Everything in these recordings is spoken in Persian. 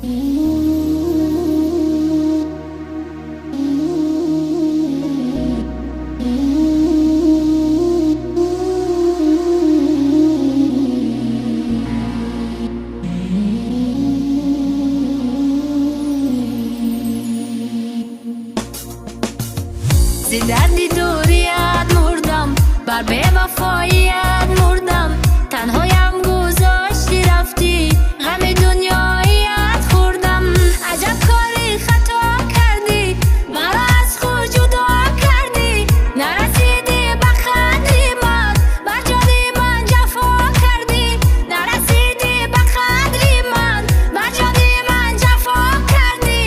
زی دردی دوریت مردم، بر بی‌وفاییت مردم. تنهایم گذاشتی رفتی، غم دنیاییت خوردم. عجب کاری خطا کردی، مرا از خود جدا کردی. نرسیدی به قدری من، بر جانی من جفا کردی. نرسیدی به قدری من، بر جانی من جفا کردی.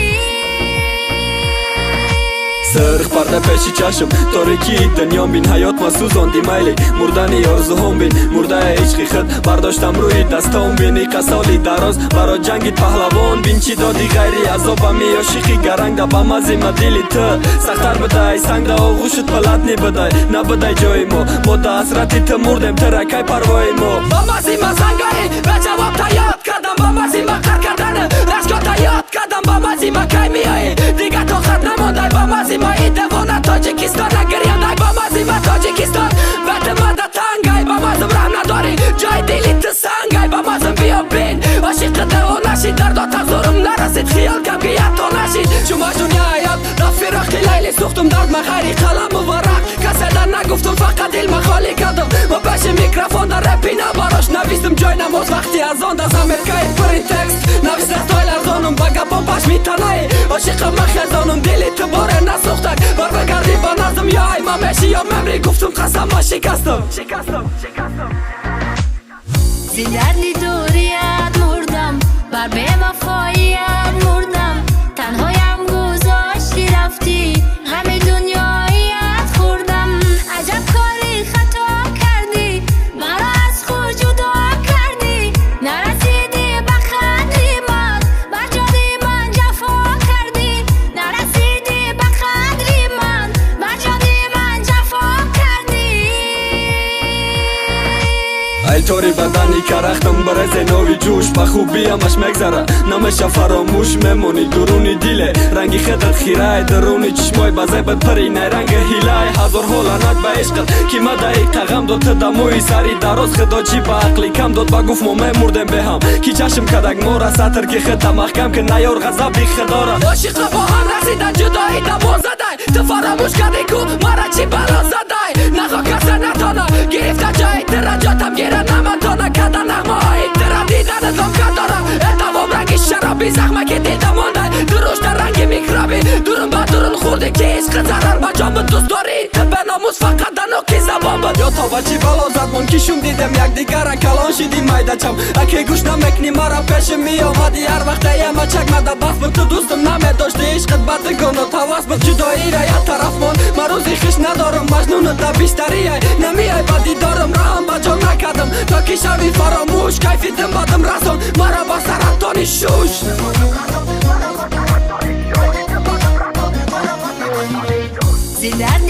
سرخ پرده پیشی چشم تاریکی دنیا بین حیات ما سوزاندی میلی مردنی آرزوهام بین مرده عشقی خود برداشتم روی دستام بینی قسالی دراز برا جنگی پهلوان بین چی دادی غیری عذابمی عاشقی گرنگ دا بمزی ما دیلی تو سختر بدای سنگ دا آغوشت بلد نی بدای نبدای جای ما دا حسرتی تو مردم ترکی پروای ما بمزی ما زنگایی به جواب تا یاد کردم بمزی ما قر کردن رشکا تا یاد کردم بمزی ما کی میایی دیگه تو خط نماندای بمزی ما ای دوانه تاجیکستان نگریاندای بمزی ما تاجیکستان وقت ما دا تنگای بمزم رحم نداری جای دیلی تو سنگای بمزم بیا بین عاشق دو نشید دردا تزورم نرسید خیال کم که یه تو نشید شما دنیا حیات رفیق لیلی سوختم درد مخیری قلم و ورق کسی در نگفتم فقط دل مخالی کردم و پیش میکروفون در رپی نباراش نویستم جای نماز وقتی از آن دست امریکایی پرین تکست نویست استایل ارزانم بگه پاپاش میتنایی عاشق مخزانم دلی تو باره نسوختک بار بگردی با نظم یا ای ممشی یا ممری گفتم قسم ما شکستم زی دردی دوریت مردم، بر بی‌وفاییت مردم. تنهایم گذاشتی رفتی، غم دنیاییت خوردم. عجب کاری خطا کردی، مرا از خود جدا کردی. نرسیدی به قدری من، بر جانی من جفا کردی. نرسیدی به قدری من، بر جانی من جفا کردی. ای طوری بدنی که رختم برز نوی جوش به خوبی همش مگذره نمیشه فراموش میمونی درونی دیله رنگی خدت خیره درونی چشمای بزای بد پرینه رنگ هیله هزار حالانت به عشقت که ما دقیقه غم داد تدموی سری دراز خدا چی به عقلی کم داد با گفت ما مردم به هم کی چشم کدک مورا سطر که خدا محکم که نیار غضب بی خداره عاشق با هم رسیدن جدایی دبان زدای تو فراموش کردی کو مرا چی بلا زدای نخوا کسی نتانه گرفته جای درجاتم گیره نمتانه کده نغمه های تره دیدن ازم کدارم اتوام رنگی شرابی زخمه که دیده مانده دروش در رنگی میکرابی درون با درون خورده که عشق ضرر با جام دوست داری تو به ناموس فقط دنو کی زبان بد یا تا بچی بلا زد من کشم دیدم یک دیگر کلان شدی میده چم اکی گوش نمکنی مرا پیش می آمدی هر وقت ایما چک مده بس تو دوستم نمیداشتی عشقت بدگان و تواس بد جدایی را یک طرف من روزی خیش ندارم مجنون تا بیشتری نمیای بدی دارم راهم با جان نکدم تا کی شوی فراموش کیفی دم بدم رسان مرا با سرطانی شوش زی درد